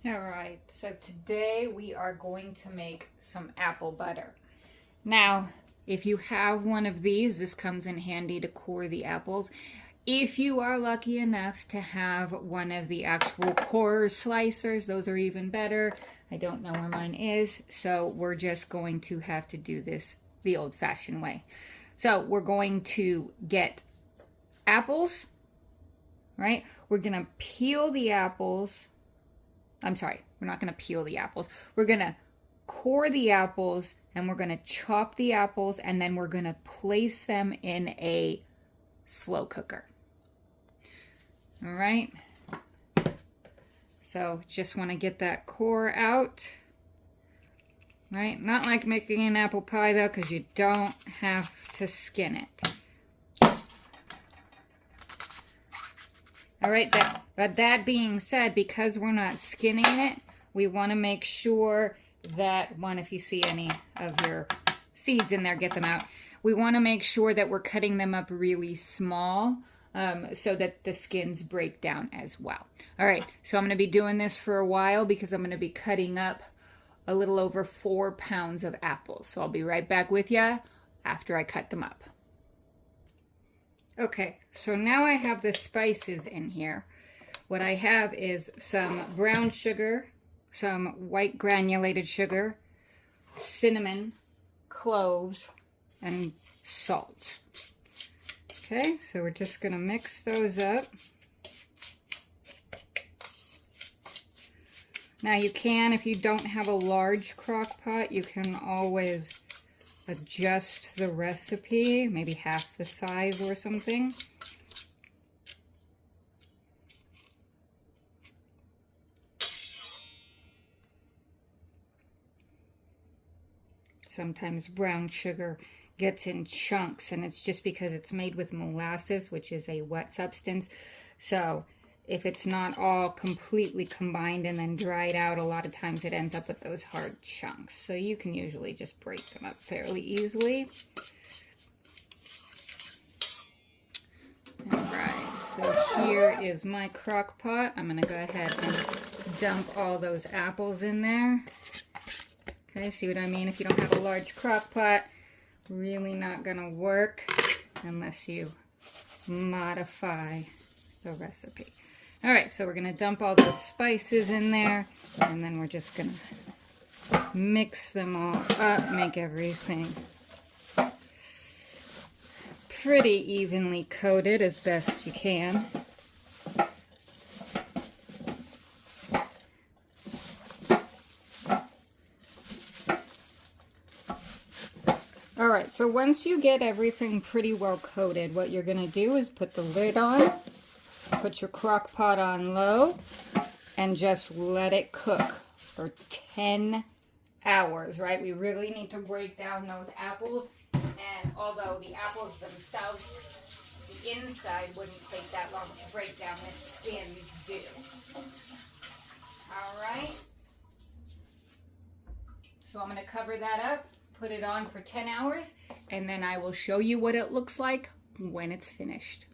All right, so today we are going to make some apple butter. Now, if you have one of these, this comes in handy to core the apples. If you are lucky enough to have one of the actual core slicers, those are even better. I don't know where mine is, so we're just going to have to do this the old-fashioned way. So we're going to get apples, right? We're gonna peel the apples. I'm sorry, we're not going to peel the apples. We're going to core the apples and we're going to chop the apples and then we're going to place them in a slow cooker. All right. So just want to get that core out. Right? Not like making an apple pie though, because you don't have to skin it. All right, but that being said, because we're not skinning it, we want to make sure that, one, if you see any of your seeds in there, get them out. We want to make sure that we're cutting them up really small so that the skins break down as well. All right, so I'm going to be doing this for a while because I'm going to be cutting up a little over 4 pounds of apples. So I'll be right back with you after I cut them up. Okay, so now I have the spices in here. What I have is some brown sugar, some white granulated sugar, cinnamon, cloves, and salt. Okay, so we're just going to mix those up. Now you can, if you don't have a large crock pot, you can always adjust the recipe, maybe half the size or something. Sometimes brown sugar gets in chunks, and it's just because it's made with molasses, which is a wet substance. So if it's not all completely combined and then dried out, a lot of times it ends up with those hard chunks. So you can usually just break them up fairly easily. All right, so here is my crock pot. I'm going to go ahead and dump all those apples in there. Okay, see what I mean? If you don't have a large crock pot, really not going to work unless you modify the recipe. All right, so we're going to dump all those spices in there, and then we're just going to mix them all up, make everything pretty evenly coated as best you can. All right, so once you get everything pretty well coated, what you're going to do is put the lid on. Put your crock pot on low and just let it cook for 10 hours, right? We really need to break down those apples, and although the apples themselves, the inside wouldn't take that long to break down, the skins do. All right. So I'm going to cover that up, put it on for 10 hours, and then I will show you what it looks like when it's finished.